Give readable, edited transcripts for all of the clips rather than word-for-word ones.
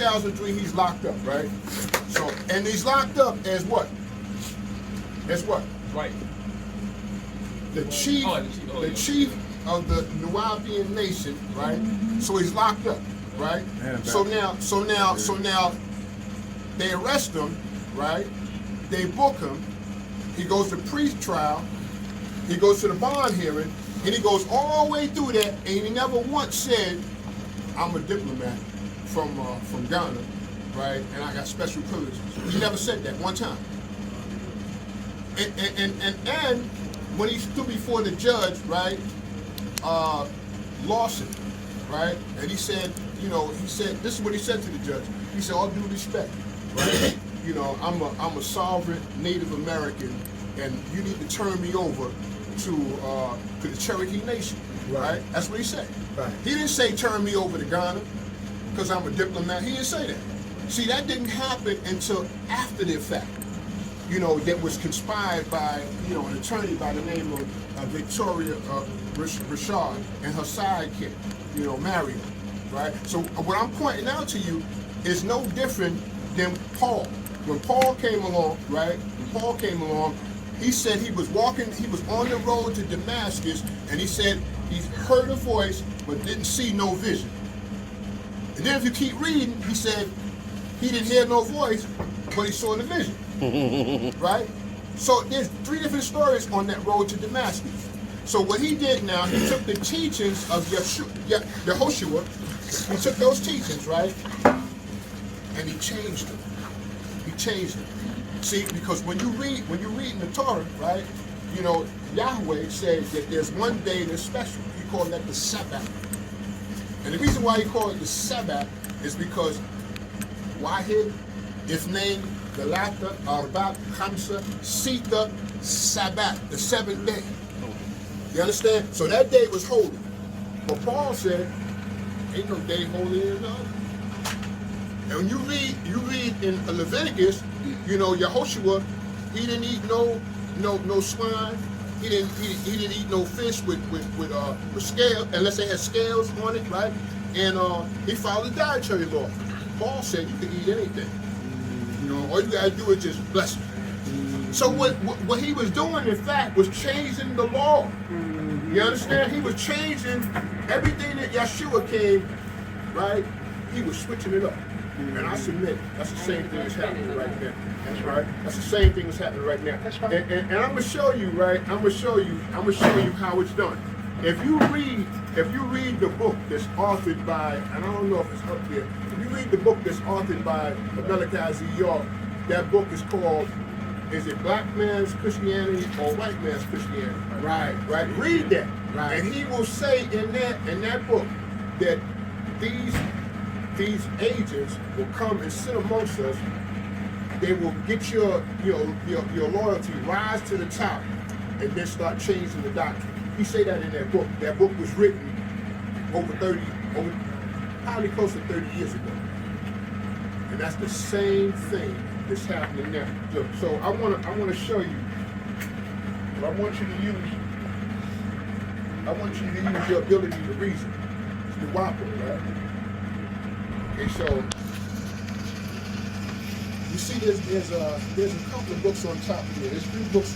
2003, he's locked up, right? So, and he's locked up as what? As what? Right. The chief of the Nuwaubian nation, right? So he's locked up, right? So now, they arrest him, right? They book him. He goes to pre-trial. He goes to the bond hearing, and he goes all the way through that, and he never once said, "I'm a diplomat from Ghana, right? And I got special privileges." He never said that one time. And when he stood before the judge, right, Lawson, right, and he said, this is what he said to the judge. He said, "All due respect, right? I'm a sovereign Native American, and you need to turn me over to the Cherokee Nation." Right? That's what he said. Right. He didn't say turn me over to Ghana because I'm a diplomat. He didn't say that. See, that didn't happen until after the fact. That was conspired by, an attorney by the name of Victoria Richard and her sidekick, Marion, right? So what I'm pointing out to you is no different than Paul. When Paul came along, right? When Paul came along, he said he was on the road to Damascus, and he said he heard a voice but didn't see no vision. And then if you keep reading, he said he didn't hear no voice, but he saw the vision. Right? So there's 3 different stories on that road to Damascus. So what he did now, he took the teachings of Yehoshua, he took those teachings, right? And he changed them. He changed them. See, because when you read in the Torah, right, Yahweh says that there's one day that's special. He called that the Sabbath. And the reason why he called it the Sabbath is because Wahid, Ithnain, Galata, Arbat, Hamsa, Sita, Sabbath, the 7th day. You understand? So that day was holy. But Paul said, ain't no day holier than another. And when you read in Leviticus, Yehoshua, he didn't eat no swine. He didn't eat no fish with scales, unless they had scales on it, right? And he followed the dietary law. Paul said you can eat anything. All you gotta do is just bless him. So what he was doing, in fact, was changing the law. You understand? He was changing everything that Yeshua came, right? He was switching it up. And I submit, that's the same thing that's happening right now. That's right. That's the same thing that's happening right now. That's right. And I'm gonna show you, right? I'm gonna show you how it's done. If you read the book that's authored by, and I don't know if it's up here, if you read the book that's authored by Malachi York, that book is called, is it Black Man's Christianity or White Man's Christianity? Right. Read that. Right. And he will say in that book that these agents will come and sit amongst us. They will get your loyalty rise to the top, and then start changing the doctrine. He say that in that book. That book was written probably close to 30 years ago. And that's the same thing that's happening now. So I wanna show you. But I want you to use your ability to reason. It's the whopper, right? Okay, so you see there's a couple of books on top of here. There's 3 books.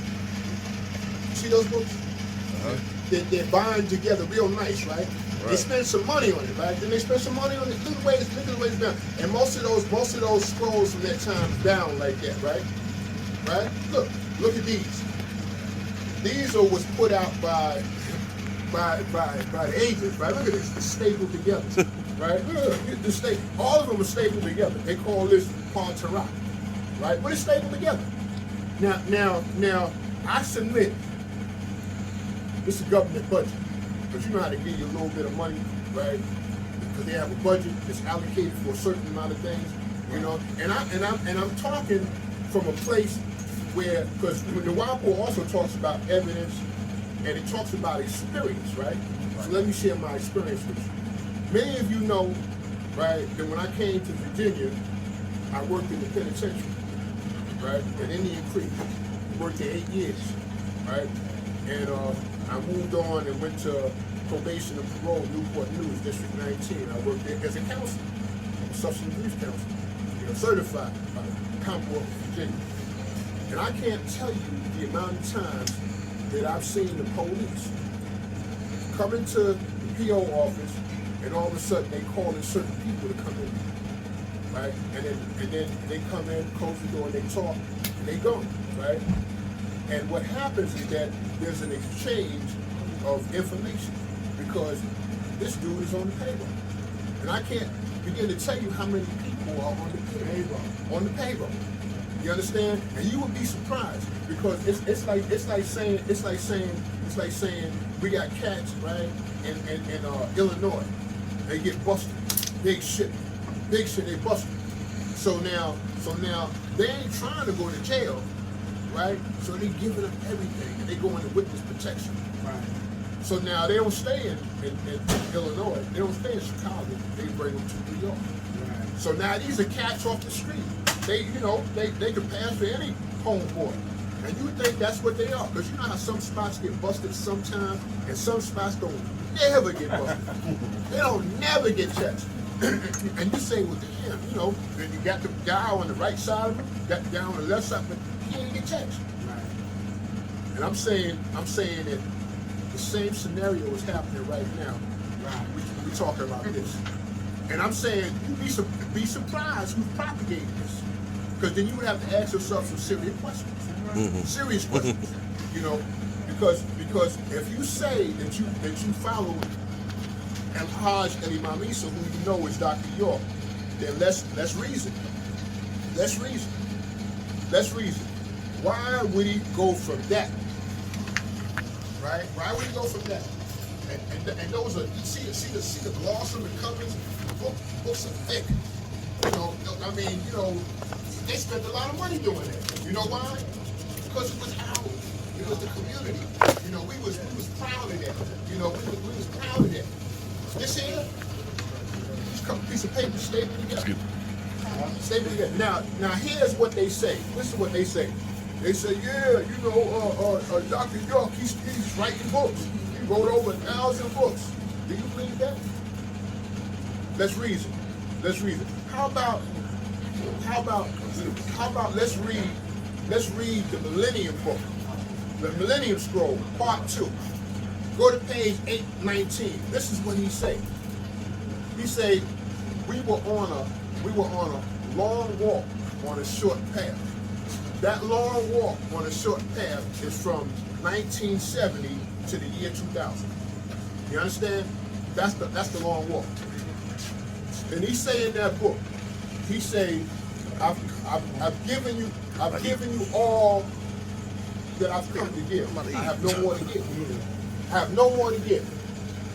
You see those books? Uh-huh. They're bind together real nice, right? They spend some money on it, right? Then they spend some money on it. Look at the way it's down. And most of those scrolls from that time down like that, right? Right? Look at these. These was put out by the agents, right? Look at this. It's stapled together. Right? Look, all of them are stapled together. They call this Pantarak. Right? But it's stapled together. Now I submit this is a government budget. But you know how to give you a little bit of money, right? Because they have a budget that's allocated for a certain amount of things, And I'm talking from a place where, because Nuwaubian also talks about evidence and it talks about experience, right? So let me share my experience with you. Many of you know, right, that when I came to Virginia, I worked in the penitentiary, right, at Indian Creek. Worked there 8 years, right? And I moved on and went to probation and parole, Newport News, District 19. I worked there as a counselor. Substance Abuse Counselor, certified by the Commonwealth of Virginia. And I can't tell you the amount of times that I've seen the police come into the PO office, and all of a sudden they call in certain people to come in, right? And then they come in, close the door, and they talk, and they go, right? And what happens is that there's an exchange of information because this dude is on the payroll. And I can't begin to tell you how many people are on the payroll. On the payroll. You understand? And you would be surprised because it's like saying we got cats, right, in Illinois. They get busted. Big shit, they busted. So now they ain't trying to go to jail, right? So they giving them everything and they go into witness protection. Right. So now they don't stay in Illinois, they don't stay in Chicago, they bring them to New York. Right. So now these are cats off the street. They can pass for any homeboy. And you think that's what they are, because you know how some spots get busted sometimes, and some spots don't never get busted. They don't never get checks. And you say, well, damn, then you got the guy on the right side of him, got the guy on the left side, but he ain't get checks. Right. And I'm saying that the same scenario is happening right now. Right. We're talking about this. And I'm saying you'd be surprised who's propagating this. Because then you would have to ask yourself some serious questions. Mm-hmm. Serious questions. Because if you say that you follow Al-Hajj Imam Isa, who you know is Dr. York, then let's reason. Let's reason. Why would he go from that? Right? Why would he go from that? And those are see the gloss on the covers. Books are thick. They spent a lot of money doing that. You know why? Because it was ours. It was the community. We was proud of that. We was proud of that. This here, just a piece of paper stapled together. Stapled together. Now here's what they say. Listen to what they say. They say, yeah, Dr. York, he's writing books. He wrote over 1,000 books. Do you believe that? Let's reason. How about let's read the Millennium Book, the Millennium Scroll, Part 2. Go to page 819. This is what he say. He say, we were on a long walk on a short path. That long walk on a short path is from 1970 to the year 2000. You understand? That's the long walk. And he say in that book, he say, I've given you all that I've come to give. I have no more to give. I have no more to give.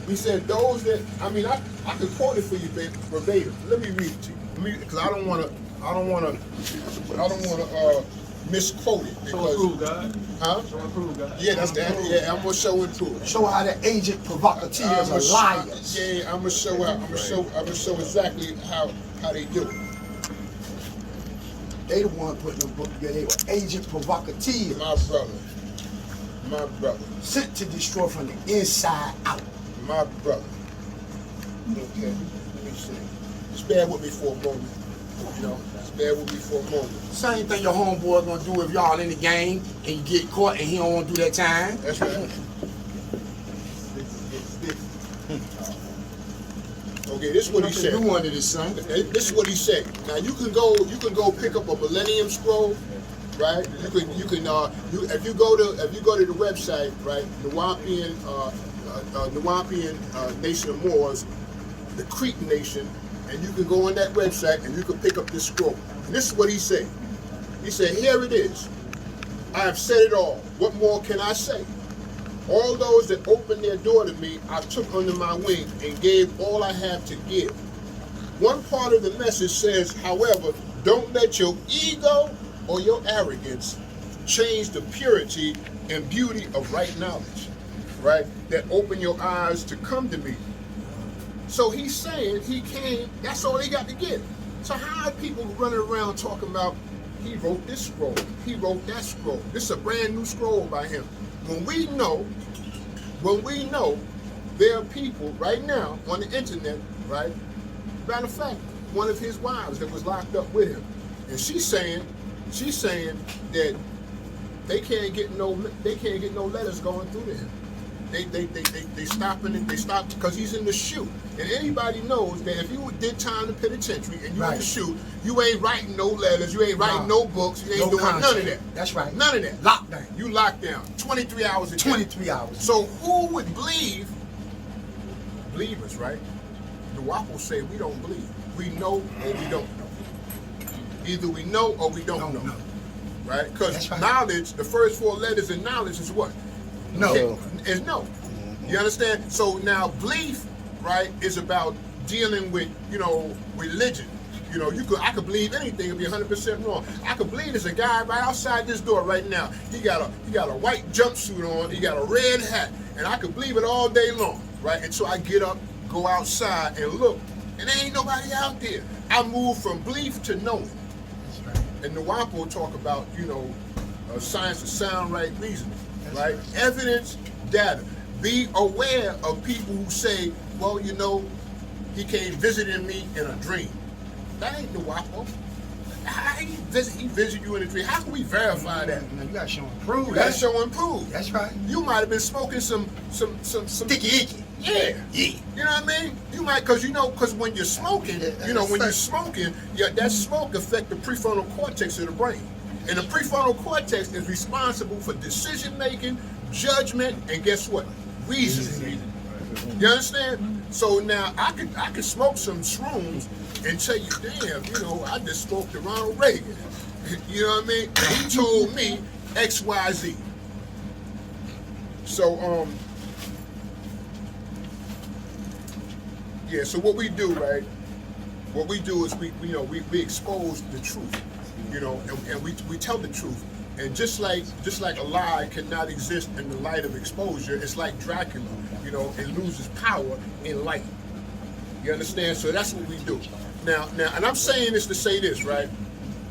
He said those that I can quote it for you verbatim. Let me read it to you. Because I don't want to misquote it. Because, show and prove, God. Huh? Show and prove, God. Yeah, that's that. Yeah, I'm gonna show and prove. Show how the agent provocateurs are liars. Yeah, I'm gonna show exactly how they do it. They the one putting them book together. They were agent provocateurs. My brother. Sent to destroy from the inside out. My brother. Okay, let me see. Just bear with me for a moment. Just bear with me for a moment. Same thing your homeboy gonna do if y'all in the game and you get caught and he don't want to do that time. That's right. Okay, this is what he said. You under this, son. This is what he said. Now you can go pick up a Millennium Scroll, right? You can if you go to the website, right? Nuwaubian Nation of Moors, the Cretan Nation, and you can go on that website and you can pick up this scroll. And this is what he said. He said, here it is. I have said it all. What more can I say? All those that opened their door to me, I took under my wing and gave all I have to give. One part of the message says, however, don't let your ego or your arrogance change the purity and beauty of right knowledge, right? That open your eyes to come to me. So he's saying he came, that's all he got to give. So how are people running around talking about, he wrote this scroll, he wrote that scroll. This is a brand new scroll by him. When we know there are people right now on the internet, right? Matter of fact, one of his wives that was locked up with him, and she's saying that they can't get no letters going through to him. They stopping it. They stopped because he's in the shoe. And anybody knows that if you did time to penitentiary and you in the shoe, you ain't writing no letters, you ain't writing no books, you ain't doing none of that. That's right. None of that. Lockdown. You locked down 23 hours a day. 23 hours. So who would believe? Believers, right? The WAP will say we don't believe. We know or we don't know. Either we know or we don't know. Right? Because knowledge, the first 4 letters in knowledge is what? No. Is no. You understand? So now belief, right, is about dealing with, religion. I could believe anything and be 100% wrong. I could believe there's a guy right outside this door right now. He got a white jumpsuit on, he got a red hat, and I could believe it all day long, right? Until I get up, go outside and look, and there ain't nobody out there. I move from belief to knowing. That's right. And the WAP will talk about, science of sound right reasoning, right? Evidence, data. Be aware of people who say, well, he came visiting me in a dream. That ain't the WAPO. How he visit you in a dream? How can we verify that? No, you gotta show and prove. You gotta show and prove. That's right. You might have been smoking some sticky icky. Yeah. You know what I mean? You might, because when you're smoking, that smoke affect the prefrontal cortex of the brain. And the prefrontal cortex is responsible for decision making, judgment, and guess what? Reasoning. You understand? So now I could smoke some shrooms and tell you, damn, I just smoked the Ronald Reagan. You know what I mean? And he told me XYZ. So so what we do, right? What we do is we expose the truth, and we tell the truth. And just like a lie cannot exist in the light of exposure, it's like Dracula, it loses power in light. You understand? So that's what we do. Now, and I'm saying this to say this, right?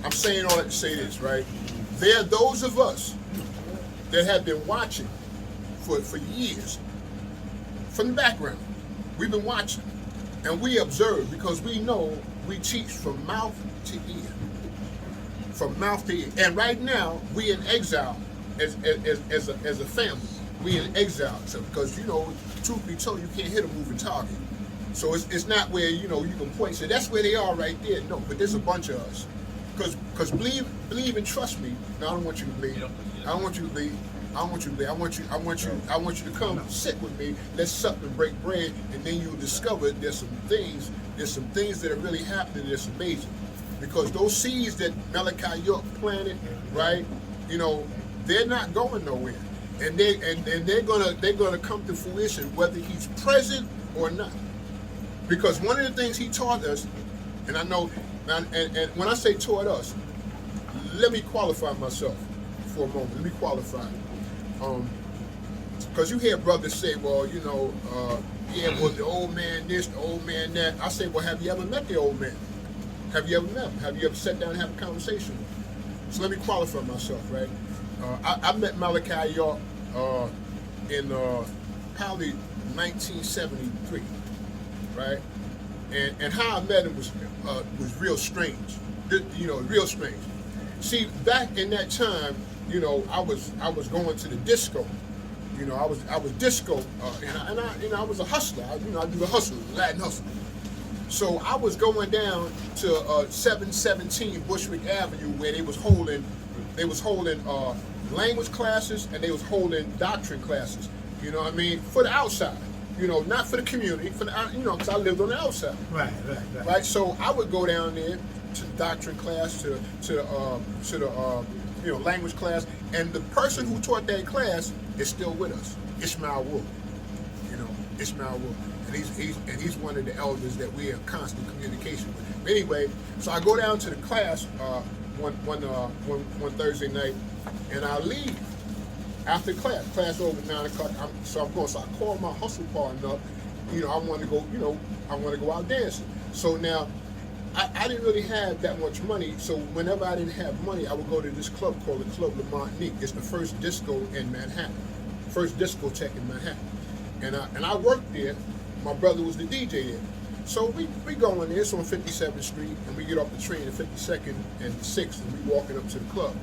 I'm saying all that to say this, right? There are those of us that have been watching for years from the background. We've been watching. And we observe because we know we teach from mouth to ear. From mouth to ear. And right now, we in exile as a family. We in exile. So, because, truth be told, you can't hit a moving target. So it's not where, you can point. So that's where they are right there. No, but there's a bunch of us. Because believe and trust me. No, I don't want you to believe. I don't want you to believe. I want you to believe. I want you to come sit with me. Let's sup and break bread, and then you'll discover there's some things that are really happening that's amazing. Because those seeds that Malachi York planted, right? They're not going nowhere, and they're gonna come to fruition whether he's present or not. Because one of the things he taught us, and I know, and when I say taught us, let me qualify myself for a moment. Let me qualify. Because you hear brothers say, well, the old man this, the old man that. I say, well, have you ever met the old man? Have you ever met him? Have you ever sat down and had a conversation with him? So let me qualify myself, right? I met Malachi York in probably 1973, right? And how I met him was real strange, real strange. See, back in that time, I was going to the disco. I was disco, and I was a hustler. I do the hustle, Latin hustle. So I was going down to 717 Bushwick Avenue, where they was holding language classes and they was holding doctrine classes. You know what I mean? For the outside. Not for the community. For the because I lived on the outside. Right. So I would go down there to the doctrine class, to the language class, and the person who taught that class is still with us, Ishmael Wood. Ishmael Wood, and he's one of the elders that we have constant communication with. But anyway, so I go down to the class one Thursday night, and I leave after class over 9 o'clock. So I call my hustle partner up. I want to go out dancing. So now, I didn't really have that much money, so whenever I didn't have money, I would go to this club called the Club La Montanique. It's the first disco in Manhattan, first discotheque in Manhattan. And I worked there. My brother was the DJ there. So we go in there, it's on 57th Street, and we get off the train at 52nd and 6th, and we walking up to the club.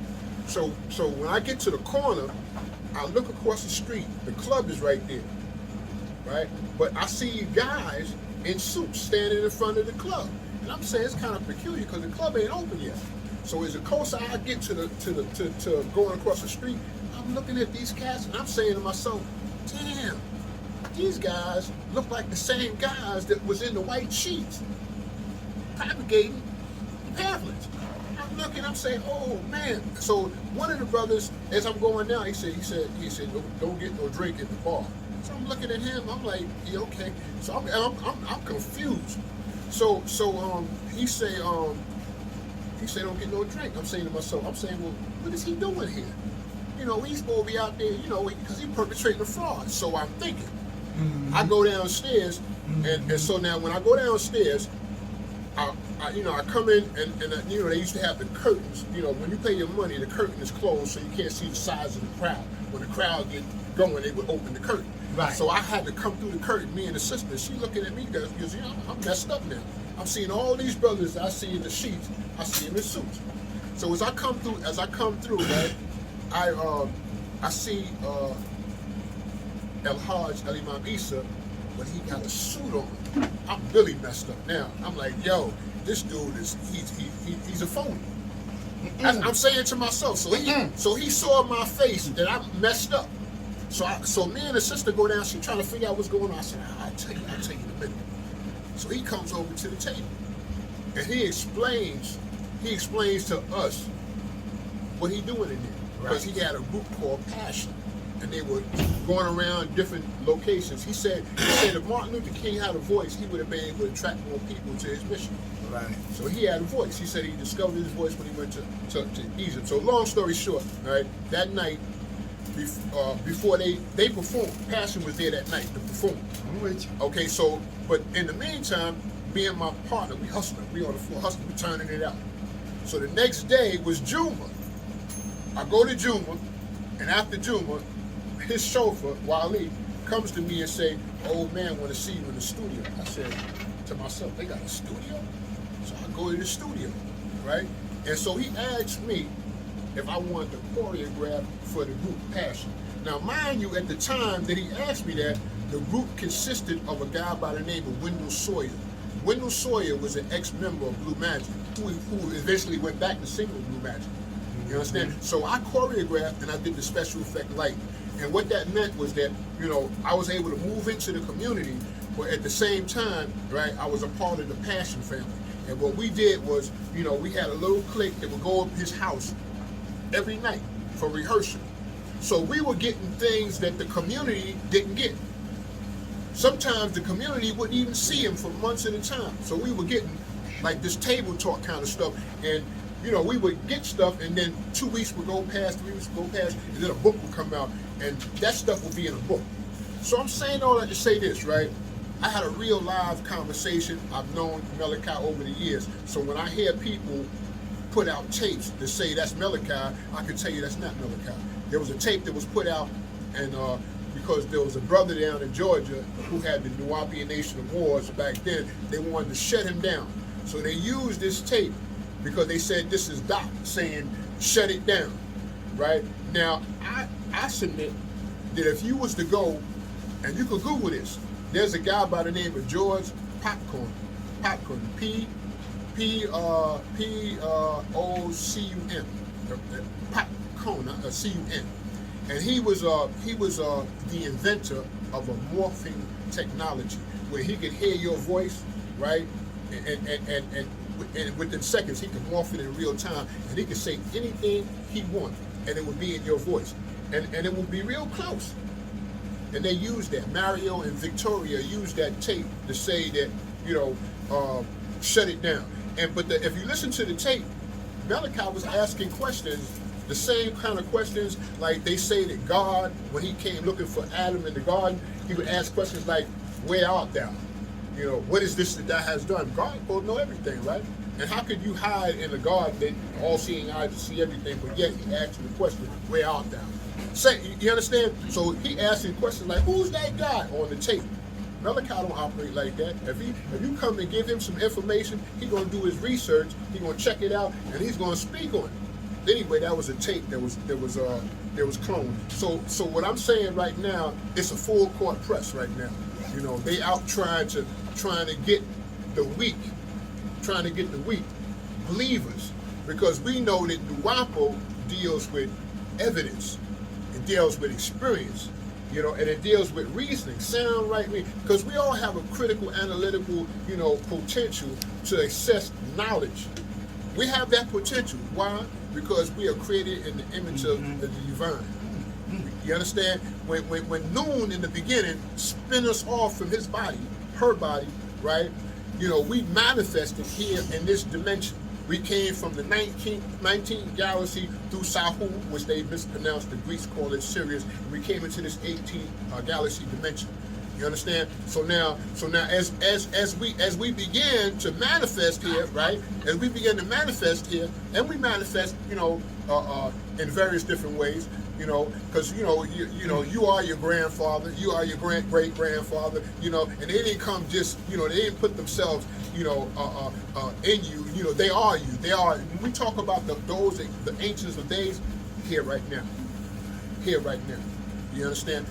So when I get to the corner, I look across the street, the club is right there, right? But I see guys in suits standing in front of the club. And I'm saying it's kind of peculiar because the club ain't open yet. So as the closer I get to going across the street, I'm looking at these cats and I'm saying to myself, damn, these guys look like the same guys that was in the white sheets propagating the pamphlets. I'm looking, I'm saying, oh man. So one of the brothers, as I'm going down, he said, don't get no drink at the bar. So I'm looking at him, I'm like, yeah, okay. So I'm confused. So he said, don't get no drink. I'm saying to myself, well, what is he doing here? You know, he's supposed to be out there, you know, because he's perpetrating a fraud. So I'm thinking. I go downstairs, and so now when I go downstairs, I come in, and you know, they used to have the curtains. You know, when you pay your money, the curtain is closed, so you can't see the size of the crowd. When the crowd get going, they would open the curtain. Right. So I had to come through the curtain, me and the sister. She looking at me because you know, I'm messed up now. I'm seeing all these brothers I see in the sheets. I see them in suits. So as I come through, right, I see El Hajj El Imam Isa, but he got a suit on. I'm really messed up now. I'm like, yo, this dude he's a phony. I'm saying to myself. So he saw my face that I'm messed up. So me and the sister go down. She trying to figure out what's going on. I said, I'll tell you in a minute. So he comes over to the table, and he explains to us what he doing in there, because he had a group called Passion, and they were going around different locations. He said if Martin Luther King had a voice, he would have been able to attract more people to his mission. Right. So he had a voice. He said he discovered his voice when he went to Egypt. So long story short, right, that night, before they performed, Passion was there that night to perform. I'm with you. Okay, so, but in the meantime, me and my partner, we hustling. We on the floor hustling, we turning it out. So the next day was Juma. I go to Juma, and after Juma, his chauffeur, Wally, comes to me and say, old man want to see you in the studio. I said to myself, they got a studio? So I go to the studio, right? And so he asked me if I wanted to choreograph for the group Passion. Now, mind you, at the time that he asked me that, the group consisted of a guy by the name of Wendell Sawyer. Wendell Sawyer was an ex-member of Blue Magic, who eventually went back to sing with Blue Magic. You understand? So I choreographed and I did the special effect lighting. And what that meant was that, you know, I was able to move into the community, but at the same time, right, I was a part of the Passion family. And what we did was, you know, we had a little clique that would go up his house every night for rehearsal. So we were getting things that the community didn't get. Sometimes the community wouldn't even see him for months at a time. So we were getting like this table talk kind of stuff. And, you know, we would get stuff, and then 2 weeks would go past, 3 weeks would go past, and then a book would come out, and that stuff would be in a book. So I'm saying all that to say this, right? I had a real live conversation. I've known Malachi over the years. So when I hear people put out tapes to say that's Malachi, I can tell you that's not Malachi. There was a tape that was put out, and because there was a brother down in Georgia who had the Nuwaubian Nation Awards back then, they wanted to shut him down. So they used this tape because they said this is Doc saying shut it down, right? Now, I submit that if you was to go, and you could Google this, there's a guy by the name of George Popcorn, P-O-C-U-M, Popcorn, C-U-M. And he was the inventor of a morphing technology where he could hear your voice, right? And within seconds he could morph it in real time, and he could say anything he wanted, and it would be in your voice, and it would be real close. And they used that. Mario and Victoria used that tape to say that, you know, shut it down. But if you listen to the tape, Malachi was asking questions, the same kind of questions, like they say that God, when he came looking for Adam in the garden, he would ask questions like, where art thou? You know, what is this that thou hast done? God will know everything, right? And how could you hide in the garden that all-seeing eyes to see everything, but yet he asked you the question, where art thou? Say, you understand? So he asked him questions like, who's that guy on the tape? Malachi don't operate like that. If you come and give him some information, he gonna do his research, he gonna check it out, and he's gonna speak on it. Anyway, that was a tape that was cloned. So what I'm saying right now, it's a full court press right now. You know, they out trying to get the weak, believers, because we know that Nuwaubian deals with evidence, it deals with experience, you know, and it deals with reasoning, sound right reasoning, because we all have a critical, analytical, you know, potential to access knowledge. We have that potential. Why? Because we are created in the image of the divine. You understand? When Noon in the beginning spin us off from his body, her body, right? You know, we manifested here in this dimension. We came from the 19th galaxy through Sahu, which they mispronounced. The Greeks call it Sirius. And we came into this 18th galaxy dimension. You understand? So now, as we begin to manifest here, right? As we begin to manifest here, and we manifest, you know, in various different ways, you know, because you know, you are your grandfather, you are your great grandfather, you know, and they didn't come just, you know, they didn't put themselves, you know, in you, you know, they are you. They are. When we talk about the ancients of days, here right now, you understand?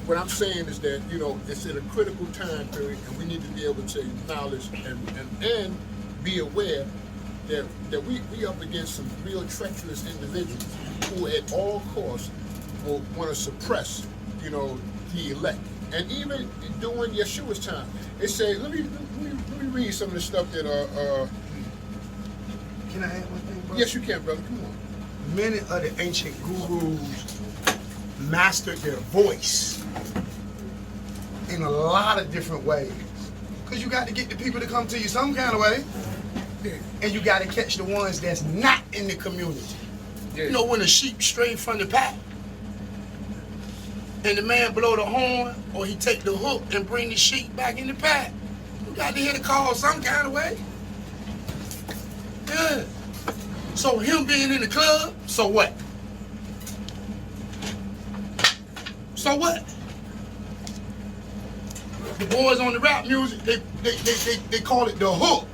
What I'm saying is that, you know, it's in a critical time period, and we need to be able to acknowledge and be aware that we up against some real treacherous individuals who at all costs will want to suppress, you know, the elect. And even during Yeshua's time, it said, let me read some of the stuff that Can I add one thing, brother? Yes, you can, brother. Come on. Many of the ancient gurus mastered their voice in a lot of different ways. Because you got to get the people to come to you some kind of way. Yeah. And you got to catch the ones that's not in the community. Yeah. You know, when the sheep stray from the pack, and the man blow the horn, or he take the hook and bring the sheep back in the pack, you got to hear the call some kind of way. Yeah. So him being in the club, so what? So what? The boys on the rap music, they call it the hook.